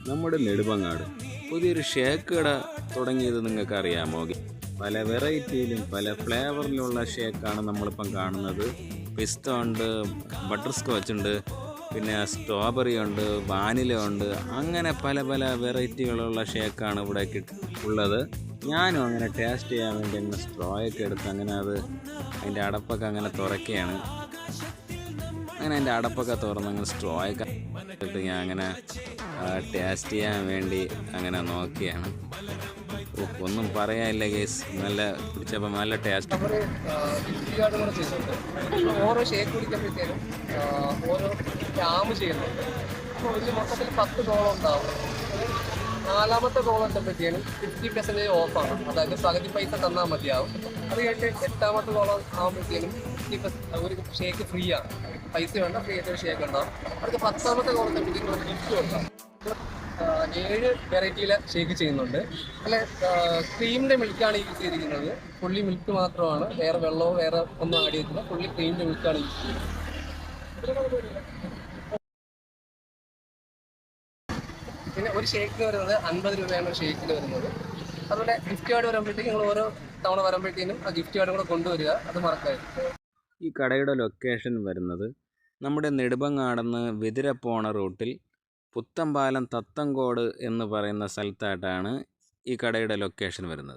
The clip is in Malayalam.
നമ്മുടെ നെടുമങ്ങാട് പുതിയൊരു ഷേക്ക് കട തുടങ്ങിയത് നിങ്ങൾക്ക് അറിയാമോ? പല വെറൈറ്റിയിലും പല ഫ്ലേവറിലുള്ള ഷേക്കാണ് നമ്മളിപ്പം കാണുന്നത്. പിസ്ത ഉണ്ട്, ബട്ടർ സ്കോച്ച് ഉണ്ട്, പിന്നെ സ്ട്രോബെറി ഉണ്ട്, വാനില ഉണ്ട്. അങ്ങനെ പല പല വെറൈറ്റികളുള്ള ഷേക്കാണ് ഇവിടെ ഉള്ളത്. ഞാനും അങ്ങനെ ടേസ്റ്റ് ചെയ്യാൻ വേണ്ടി അങ്ങനെ സ്ട്രോയൊക്കെ എടുത്ത് അങ്ങനെ അതിൻ്റെ അടപ്പൊക്കെ അങ്ങനെ തുറക്കുകയാണ്. അങ്ങനെ എൻ്റെ അടപ്പൊക്കെ തുറന്ന് അങ്ങനെ സ്ട്രോയൊക്കെ ഇട്ട് ഞാൻ അങ്ങനെ ടേസ്റ്റ് ചെയ്യാൻ വേണ്ടി അങ്ങനെ നോക്കിയാണ്. ഒന്നും പറയാനില്ല കേസ്, നല്ല പിടിച്ചപ്പോൾ നല്ല ടേസ്റ്റ്. ഓരോ ഷേക്ക് കുടിക്കുമ്പോഴത്തേനും ഓരോ ക്യാമ്പ് ചെയ്യുന്നുണ്ട്. അപ്പോൾ ഒരു മൊത്തത്തിൽ 10 ഗോളം ഉണ്ടാവും. നാലാമത്തെ ഗോൾ എത്തുമ്പോഴത്തേനും 50% ഓഫാണ്. അതായത് പകുതി പൈസ തന്നാൽ മതിയാവും. അത് കഴിഞ്ഞിട്ട് 8ാമത്തെ ഗോളം ആകുമ്പോഴത്തേനും 50% ഒരു ഷേക്ക് ഫ്രീ ആണ്. പൈസ വേണ്ട, ഫ്രീ ആയിട്ട് ഒരു ഷേക്ക് ഉണ്ടാവും. അവർക്ക് 10ാമത്തെ ഗോൾ എത്തുമ്പോഴത്തേക്കും ഒരു ഗിഫ്റ്റ് ഉണ്ടാവും. 7 വെറൈറ്റിയിലെ ഷേക്ക് ചെയ്യുന്നുണ്ട്. അല്ലെ, ക്രീമിൻ്റെ മിൽക്കാണ് യൂസ് ചെയ്തിരിക്കുന്നത്. ഫുള്ളി മിൽക്ക് മാത്രമാണ്, വേറെ വെള്ളവും വേറെ ഒന്നും ആഡ് ചെയ്തിട്ടില്ല. ഫുള്ളി ക്രീമിൻ്റെ മിൽക്കാണ് യൂസ് ചെയ്യുന്നത്. പിന്നെ ഒരു ഷേക്കിന് വരുന്നത് 50 രൂപയാണ് ഒരു ഷേക്കിന് വരുന്നത്. അതുപോലെ ഗിഫ്റ്റ് കാർഡ് വരുമ്പോഴത്തേക്കും നിങ്ങൾ ഓരോ തവണ വരുമ്പോഴത്തേനും ആ ഗിഫ്റ്റ് കാർഡും കൂടെ കൊണ്ടുവരിക, അത് മറക്കരുത്. ഈ കടയുടെ ലൊക്കേഷൻ വരുന്നത് നമ്മുടെ നെടുമങ്ങാടുന്ന് വെതിര പോണ റൂട്ടിൽ പുത്തമ്പാലം തത്തങ്കോട് എന്ന് പറയുന്ന സ്ഥലത്തായിട്ടാണ് ഈ കടയുടെ ലൊക്കേഷൻ വരുന്നത്.